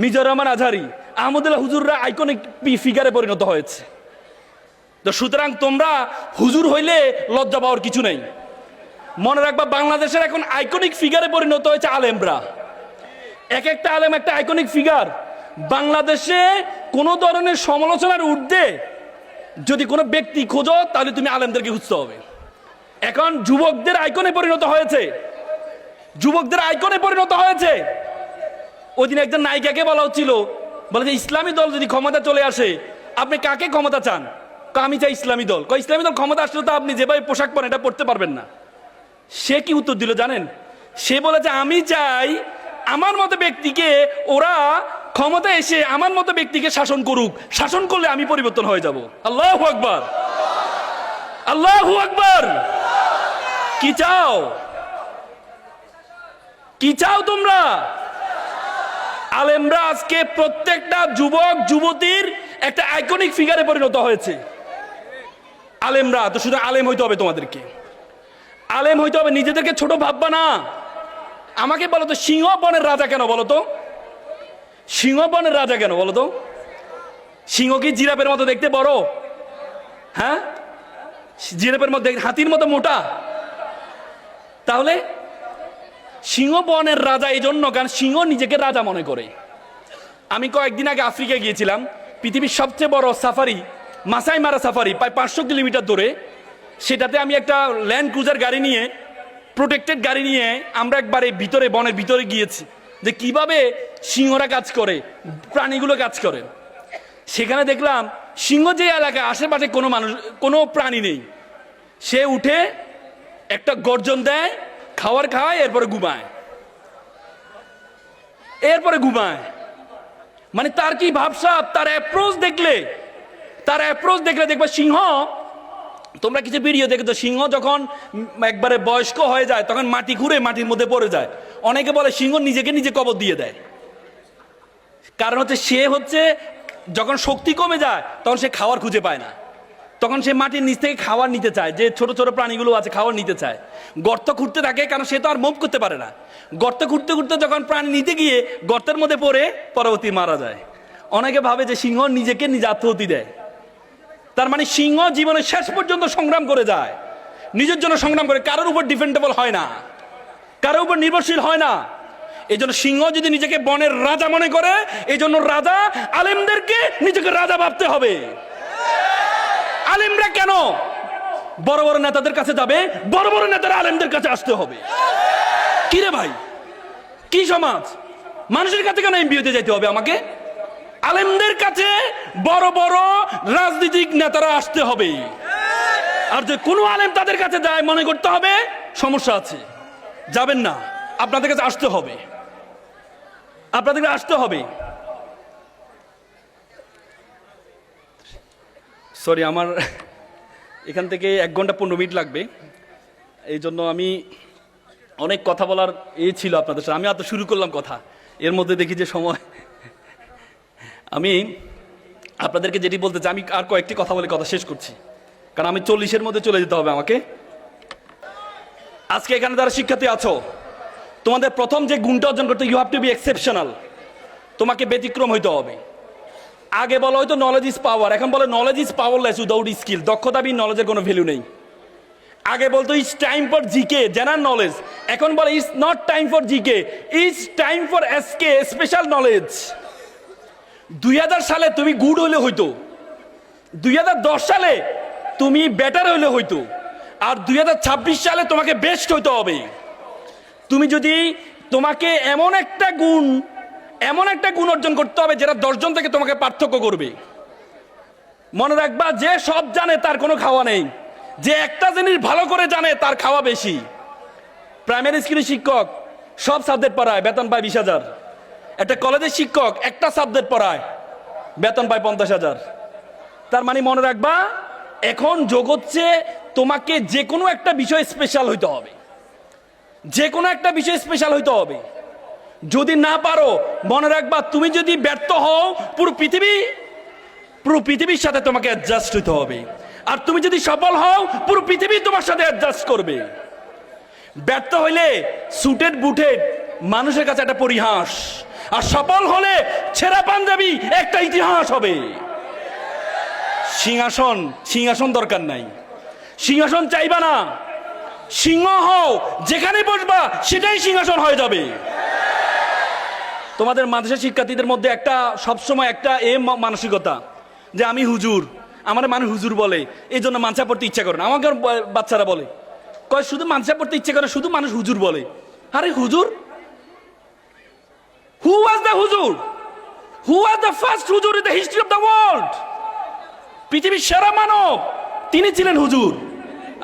মিজানুর রহমান আজহারি, আহমদুল্লাহ হুজুররা আইকনিক ফিগারে পরিণত হয়েছে। তো সুতরাং তোমরা হুজুর হইলে লজ্জা পাওয়ার কিছু নেই। মনে রাখবা, বাংলাদেশের এখন আইকনিক ফিগারে পরিণত হয়েছে আলেমরা। এক একটা আলেম একটা আইকনিক ফিগার। বাংলাদেশে কোনো ধরনের সমালোচনার ঊর্ধ্বে যদি কোনো ব্যক্তি খোঁজো, তাহলে তুমি আলেমদেরকে খুঁজতে হবে। এখন যুবকদের আইকনে পরিণত হয়েছে, যুবকদের আইকনে পরিণত হয়েছে। ওই দিন একজন নায়িকাকে বলা হচ্ছিল, বলে যে ইসলামী দল যদি ক্ষমতা চলে আসে, আপনি কাকে ক্ষমতা চান? আমি চাই ইসলামী দল। ইসলামী দল ক্ষমতা আসলে তো আপনি যেভাবে পোশাক পরেন এটা পড়তে পারবেন না। সে কি উত্তর দিল জানেন? সে বলেছে, আমি চাই আমার মতো ব্যক্তিকে ওরা ক্ষমতা এসে আমার মতো ব্যক্তিকে শাসন করুক, শাসন করলে আমি পরিবর্তন হয়ে যাব। আল্লাহু আকবার, আল্লাহু আকবার। কি চাও? কি চাও তোমরা? আলেমরা আজকে প্রত্যেকটা যুবক যুবতীর একটা আইকনিক ফিগারে পরিণত হয়েছে। আলেমরা তো শুধু আলেম হইতে হবে, তোমাদেরকে আলেম হইতে হবে, নিজেদেরকে ছোট ভাববা না। আমাকে বলো তো, সিংহ বনের রাজা কেন বলো তো? সিংহ বনের রাজা কেন বলো তো? সিংহ কি জিরাফের মতো দেখতে বড়? হ্যাঁ, জিরাফের মতো, হাতির মতো মোটা? তাহলে সিংহ বনের রাজা এই জন্য কারণ সিংহ নিজেকে রাজা মনে করে। আমি কয়েকদিন আগে আফ্রিকায় গিয়েছিলাম। পৃথিবীর সবচেয়ে বড় সাফারি, মাসাই মারা সাফারি, প্রায় 500 কিলোমিটার দূরে। সেটাতে আমি একটা ল্যান্ড ক্রুজার গাড়ি নিয়ে, প্রোটেক্টেড গাড়ি নিয়ে আমরা একবারে ভিতরে, বনের ভিতরে গিয়েছি, যে কিভাবে সিংহরা কাজ করে, প্রাণীগুলো কাজ করে। সেখানে দেখলাম সিংহ যে এলাকায় আশেপাশে কোনো মানুষ, কোনো প্রাণী নেই, সে উঠে একটা গর্জন দেয়, খাবার খায়, এরপরে ঘুমায়, এরপরে ঘুমায়। মানে তার কি ভাবসাব, তার অ্যাপ্রোচ দেখলে, তার অ্যাপ্রোচ দেখলে দেখবে সিংহ, তোমরা কিছু ভিডিও দেখে তো, সিংহ যখন একবারে বয়স্ক হয়ে যায় তখন মাটি ঘুরে মাটির মধ্যে পড়ে যায়। অনেকে বলে সিংহ নিজেকে নিজে কবর দিয়ে দেয়। কারণ হচ্ছে সে হচ্ছে যখন শক্তি কমে যায় তখন সে খাবার খুঁজে পায় না, তখন সে মাটির নিচ থেকে খাবার নিতে চায়, যে ছোট ছোট প্রাণীগুলো আছে খাবার নিতে চায়, গর্ত খুঁড়তে থাকে, কারণ সে তো আর মুভ করতে পারে না। গর্ত খুঁড়তে খুঁড়তে যখন প্রাণী নিতে গিয়ে গর্তের মধ্যে পড়ে পরবর্তী মারা যায়। অনেকে ভাবে যে সিংহ নিজেকে নিজে আত্মহত্যা দেয়। তার মানে সিংহ জীবনের শেষ পর্যন্ত সংগ্রাম করে যায়, নিজের জন্য সংগ্রাম করে, কারোর উপর ডিপেন্ডেবল হয় না, কারোর উপর নির্ভরশীল হয় না। এই জন্য সিংহ যদি নিজেকে বনের রাজা মনে করে, এই জন্য রাজা আলেমদেরকে নিজেকে রাজা ভাবতে হবে। আলেমরা কেন বড় বড় নেতাদের কাছে যাবে? বড় বড় নেতারা আলেমদের কাছে আসতে হবে। কি রে ভাই, কি সমাজ? মানুষের কাছে কেন এমপি হতে যাইতে হবে আমাকে? আলেমদের কাছে বড় বড় রাজনৈতিক নেতারা আসতে হবে। আর যে কোনো আলেম তাদের কাছে যায়, মনে করতে হবে সমস্যা আছে, যাবেন না, আপনাদের কাছে আসতে হবে, আপনাদের কাছে আসতে হবে। সরি, আমার এখান থেকে 1 ঘন্টা 15 মিনিট লাগবে, এই জন্য আমি অনেক কথা বলার ছিল আপনাদের সাথে। আমি এত শুরু করলাম কথা, এর মধ্যে দেখি যে সময়। আমি আপনাদেরকে যেটি বলতে চাই, আমি আর কয়েকটি কথা বলে কথা শেষ করছি, কারণ আমি 40-এর মধ্যে চলে যেতে হবে আমাকে। আজকে এখানে যারা শিক্ষার্থী আছো, তোমাদের প্রথম যে গুণটা অর্জন করতে, you have to be exceptional. তোমাকে ব্যতিক্রম হইতে হবে। আগে বলা হয়তো নলেজ ইজ পাওয়ার, এখন বলে knowledge is powerless without skill. দক্ষতা বিহীন নলেজের কোনো ভ্যালু নেই। আগে বলতো it's time for GK, general knowledge, এখন বলে it's not time for GK, it's time for SK, special knowledge. 2000 সালে তুমি গুড হইলে হইতো, 2010 সালে তুমি বেটার হইলে হইতো, আর 2026 সালে তোমাকে বেস্ট হইতে হবে। তুমি যদি, তোমাকে এমন একটা গুণ অর্জন করতে হবে যেটা 10 জন থেকে তোমাকে পার্থক্য করবে। মনে রাখবা, যে সব জানে তার কোনো খাওয়া নেই, যে একটা জিনিস ভালো করে জানে তার খাওয়া বেশি। প্রাইমারি স্কুলের শিক্ষক সব সাবজেক্ট পড়ায়, বেতন পায় 20,000। একটা কলেজের শিক্ষক একটা সাবজেক্ট পড়ায়, বেতন পায় 50,000। তার মানে মনে রাখবা, এখন যোগ হচ্ছে তোমাকে যে কোনো একটা বিষয় স্পেশাল হইতে হবে, যে কোনো একটা বিষয় স্পেশাল হইতে হবে। যদি না পারো, মনে রাখবা, তুমি যদি ব্যর্থ হও, পুরো পৃথিবীর সাথে তোমাকে অ্যাডজাস্ট হইতে হবে। আর তুমি যদি সফল হও, পুরো পৃথিবী তোমার সাথে অ্যাডজাস্ট করবে। ব্যর্থ হইলে সুটেড বুটেড মানুষের কাছে একটা পরিহাস, আর সফল হলে ছেঁড়া পাঞ্জাবি একটা ইতিহাস হবে। সিংহাসন সিংহাসন দরকার নাই, সিংহাসন চাইবা না, সিংহ হও, যেখানে বসবা সেটাই সিংহাসন হয়ে যাবে। তোমাদের মাদ্রাসা শিক্ষার্থীদের মধ্যে একটা সবসময় একটা মানসিকতা যে আমি হুজুর, আমার মানুষ হুজুর বলে, এই জন্য মানসা পড়তে ইচ্ছা করে না। আমাকে বাচ্চারা বলে, কয় শুধু মানসা পড়তে ইচ্ছা করে, শুধু মানুষ হুজুর বলে। আরে হুজুর, হু ওয়াজ দ্য হুজুর? হু ওয়াজ দ্য ফার্স্ট হুজুর in the history of the world? পৃথিবীর সেরা মানব তিনি ছিলেন হুজুর।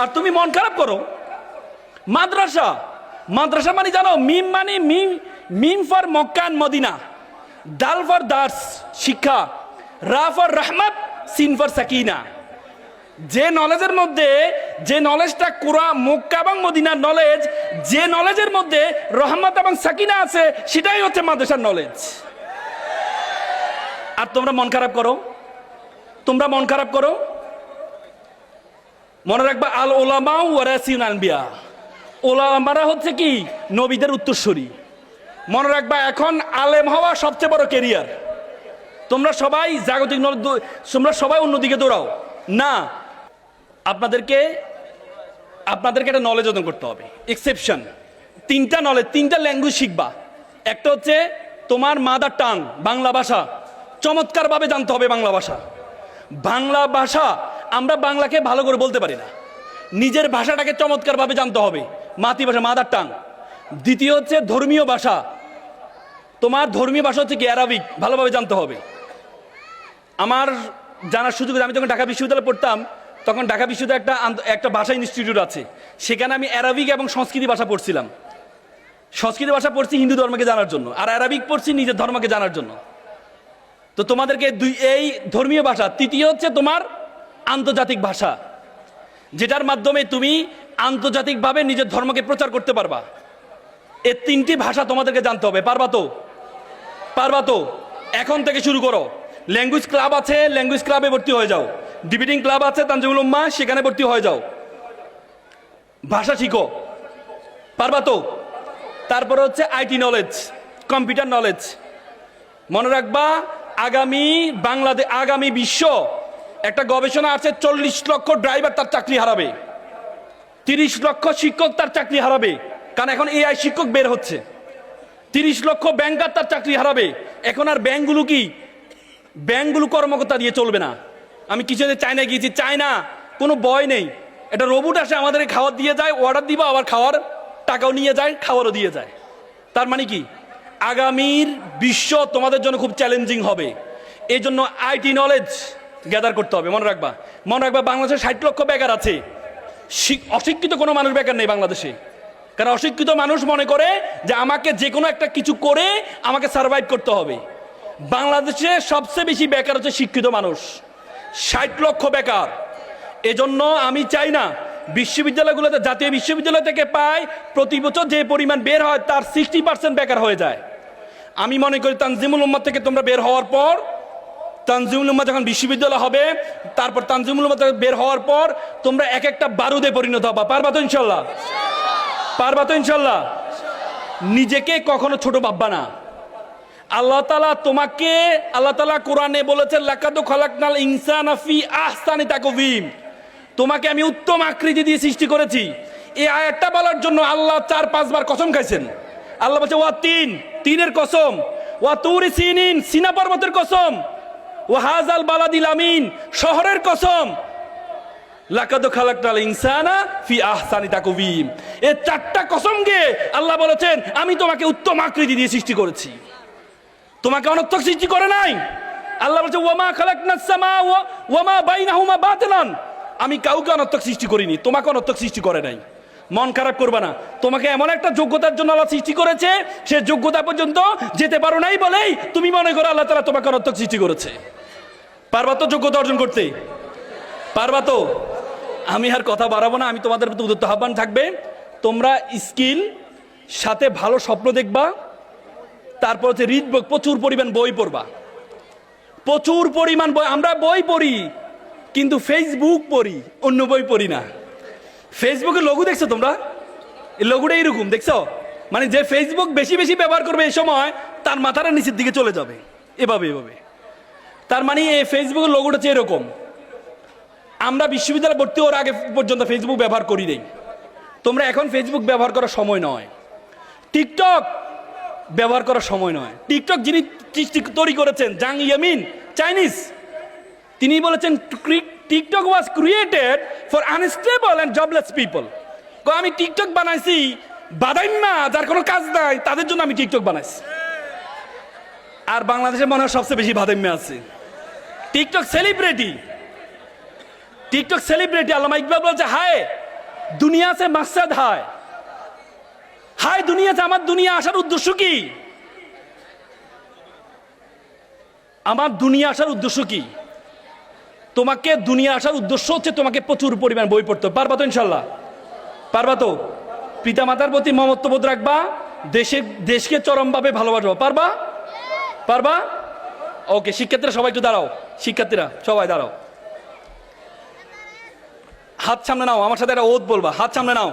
আর তুমি মন খারাপ করো। মাদ্রাসা, মাদ্রাসা মানে জানো, মিম মানে মিম ফর মক্কা এন্ড মদিনা, দাল ফর দার্স শিক্ষা, রা ফর রহমত, সিন ফর সাকিনা। যে নলেজের মধ্যে, যে নলেজটা কোরআন মক্কা এবং মদিনার নলেজ, যে নলেজের মধ্যে রহমত এবং সাকিনা আছে, সেটাই হচ্ছে মাদ্রাসার নলেজ। আর তোমরা মন খারাপ করো, তোমরা মন খারাপ করো। মনে রাখবা, আল ওলামা ওয়ারাসিউল আনবিয়া, ওলামারা হচ্ছে কি নবীদের উত্তরসূরি। মনে রাখবা, এখন আলেম হওয়া সবচেয়ে বড় কেরিয়ার। তোমরা সবাই জাগতিক নলেজ, তোমরা সবাই অন্যদিকে দৌড়াও না, আপনাদেরকে একটা নলেজ অর্জন করতে হবে। এক্সেপশন, তিনটা নলেজ, তিনটা ল্যাঙ্গুয়েজ শিখবা। একটা হচ্ছে তোমার মাদার টাং, বাংলা ভাষা, চমৎকারভাবে জানতে হবে বাংলা ভাষা। বাংলা ভাষা, আমরা বাংলাকে ভালো করে বলতে পারি না, নিজের ভাষাটাকে চমৎকারভাবে জানতে হবে, মাতৃভাষা, মাদার টাং। দ্বিতীয় হচ্ছে ধর্মীয় ভাষা, তোমার ধর্মীয় ভাষা হচ্ছে কি অ্যারাবিক, ভালোভাবে জানতে হবে। আমার জানার সুযোগ, আমি যখন ঢাকা বিশ্ববিদ্যালয়ে পড়তাম, তখন ঢাকা বিশ্ববিদ্যালয়ে একটা ভাষা ইনস্টিটিউট আছে, সেখানে আমি অ্যারাবিক এবং সংস্কৃতি ভাষা পড়ছিলাম। সংস্কৃত ভাষা পড়ছি হিন্দু ধর্মকে জানার জন্য, আর অ্যারাবিক পড়ছি নিজের ধর্মকে জানার জন্য। তো তোমাদেরকে এই ধর্মীয় ভাষা। তৃতীয় হচ্ছে তোমার আন্তর্জাতিক ভাষা, যেটার মাধ্যমে তুমি আন্তর্জাতিকভাবে নিজের ধর্মকে প্রচার করতে পারবা। এই তিনটি ভাষা তোমাদেরকে জানতে হবে। পারবা তো? পারবা তো? এখন থেকে শুরু করো। ল্যাঙ্গুয়েজ ক্লাব আছে, ল্যাঙ্গুয়েজ ক্লাবে ভর্তি হয়ে যাও। ডিবেটিং ক্লাব আছে তানজিমুল উম্মাহ, সেখানে ভর্তি হয়ে যাও, ভাষা শিখো। পারবা তো? তারপরে হচ্ছে আইটি নলেজ, কম্পিউটার নলেজ। মনে রাখবা, আগামী বিশ্ব একটা গবেষণা আছে, 40 লক্ষ ড্রাইভার তার চাকরি হারাবে, 30 লক্ষ শিক্ষক তার চাকরি হারাবে, কারণ এখন এআই শিক্ষক বের হচ্ছে। 30 লক্ষ ব্যাংকার তার চাকরি হারাবে। এখন আর ব্যাংকগুলো কর্মকর্তা দিয়ে চলবে না। আমি কিছুদিন চায়না গিয়েছি, চায়না কোনো ভয় নেই, একটা রোবট আসে আমাদেরকে খাবার দিয়ে যায়, অর্ডার দিবা, আবার খাওয়ার টাকাও নিয়ে যায়, খাবারও দিয়ে যায়। তার মানে কি, আগামীর বিশ্ব তোমাদের জন্য খুব চ্যালেঞ্জিং হবে। এই জন্য আইটি নলেজ গ্যাদার করতে হবে। মনে রাখবা, বাংলাদেশে 60 লক্ষ বেকার আছে। অশিক্ষিত কোনো মানুষ বেকার নেই বাংলাদেশে, কারণ অশিক্ষিত মানুষ মনে করে যে আমাকে যে কোনো একটা কিছু করে আমাকে সার্ভাইভ করতে হবে। বাংলাদেশে সবচেয়ে বেশি বেকার হচ্ছে শিক্ষিত মানুষ, 60 লক্ষ বেকার। এজন্য আমি চাই না বিশ্ববিদ্যালয়গুলোতে, জাতীয় বিশ্ববিদ্যালয় থেকে পায় প্রতি বছর যে পরিমাণ বের হয় তার 60% বেকার হয়ে যায়। আমি মনে করি তানজিমুল উম্মাহ থেকে তোমরা বের হওয়ার পর, তানজিমুল উম্মাহ যখন বিশ্ববিদ্যালয় হবে, তারপর তানজিমুল উম্মাহ থেকে বের হওয়ার পর তোমরা এক একটা বারুদে পরিণত হবা। পারবা তো ইনশাল্লাহ? পারবা তো ইনশাল্লাহ? নিজেকে কখনো ছোট ভাববা না। আল্লাহ তাআলা কোরআনে বলেছেন, লাকাদ খালাকনাল ইনসানা ফি আহসানি তাকওয়িম, তোমাকে আমি উত্তম আকৃতি দিয়ে সৃষ্টি করেছি। এই আয়াতটা বলার জন্য আল্লাহ 4-5 বার কসম খাইছেন। আল্লাহ বলছে ওয়া তিনের কসম, ওয়া তুরি সিনিন, সিনা পর্বতের কসম, ওয়া হাযাল বালাদিল আমিন, শহরের কসম। লাকাদ খালাকনাল ইনসানা ফি আহসানি তাকওয়িম, এই 4টা কসমকে আল্লাহ বলেছেন আমি তোমাকে উত্তম আকৃতি দিয়ে সৃষ্টি করেছি, তোমাকে অনর্থক সৃষ্টি করে নাই। আল্লাহ বলছে ওয়ামা খালাকনাস সামা ওয়ামা বাইনাহুমা বাতিলান, আমি কাউকে অনর্থক সৃষ্টি করিনি, তোমাকে অনর্থক সৃষ্টি করে নাই। মন খারাপ করবে না, তোমাকে এমন একটা যোগ্যতার জন্য আল্লাহ সৃষ্টি করেছে, সে যোগ্যতা পর্যন্ত যেতে পারো নাই বলেই তুমি মনে করো আল্লাহ তাআলা তোমাকে অনর্থক সৃষ্টি করেছে। পারবা তো যোগ্যতা অর্জন করতে? পারবা তো? আমি আর কথা বাড়াবো না, আমি তোমাদের প্রতি উদ্যত আহ্বান থাকবে, তোমরা স্কিল সাথে ভালো স্বপ্ন দেখবা। তারপর হচ্ছে রিড বুক, প্রচুর পরিমাণ বই পড়বা, প্রচুর পরিমাণ বই। আমরা বই পড়ি কিন্তু ফেসবুক পড়ি, অন্য বই পড়ি না। ফেসবুকের লঘু দেখছো তোমরা? এই লঘুটা এইরকম দেখছো, মানে যে ফেসবুক বেশি বেশি ব্যবহার করবে এই সময় তার মাথার নিচের দিকে চলে যাবে, এভাবে এভাবে। তার মানে এই ফেসবুকের লোগোটা হচ্ছে এরকম। আমরা বিশ্ববিদ্যালয়ে ভর্তি হওয়ার আগে পর্যন্ত ফেসবুক ব্যবহার করি নেই। তোমরা এখন ফেসবুক ব্যবহার করার সময় নয়, টিকটক ব্যবহার করার সময় নয়। টিকটক যিনি তৈরি করেছেন, জাং ইয়ামিন, চাইনিজ, তিনি বলেছেন TikTok was created for unstable and jobless people. আমি টিকটক বানাইছি বাদাইম্মা, যার কোনো কাজ নাই, তাদের জন্য আমি টিকটক বানাইছি। আর বাংলাদেশে মনে হয় সবচেয়ে বেশি বাদাইম্মা আছে। TikTok celebrity, TikTok celebrity. আল্লামা ইকবাল বলছে, হায় দুনিয়া সে মাকসাদ হায়, হায় দুনিয়াতে আমার দুনিয়া আসার উদ্দেশ্য কি? আমার দুনিয়া আসার উদ্দেশ্য কি? তোমাকে দুনিয়া আসার উদ্দেশ্য হচ্ছে তোমাকে প্রচুর পরিমাণ বই পড়তে হবে। পারবা তো ইনশাল্লাহ? পারবা তো? পিতা মাতার প্রতি মমত্ববোধ রাখবা, দেশকে চরমভাবে ভালোবাসবা। পারবা? পারবা? ওকে, শিক্ষার্থীরা সবাই একটু দাঁড়াও, শিক্ষার্থীরা সবাই দাঁড়াও, হাত সামনে নাও, আমার সাথে একটা ওত বলবা, হাত সামনে নাও,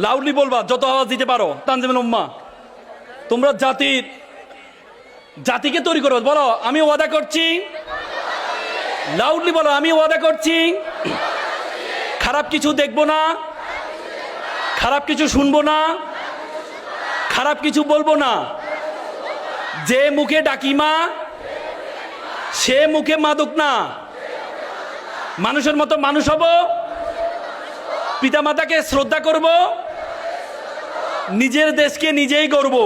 লাউডলি বলবা, যত আওয়াজ দিতে পারো। তানজিমুল উম্মা, তোমরা জাতিকে তৈরি করো। বলো, আমি ওয়াদা করছি, লাউডলি বলো, আমি ওয়াদা করছি খারাপ কিছু দেখবো না, খারাপ কিছু শুনবো না, খারাপ কিছু বলবো না। যে মুখে ডাকিমা সে মুখে মাদক না, মানুষের মতো মানুষ হব, পিতামাতাকে শ্রদ্ধা করব, নিজের দেশকে নিজেই গড়ব।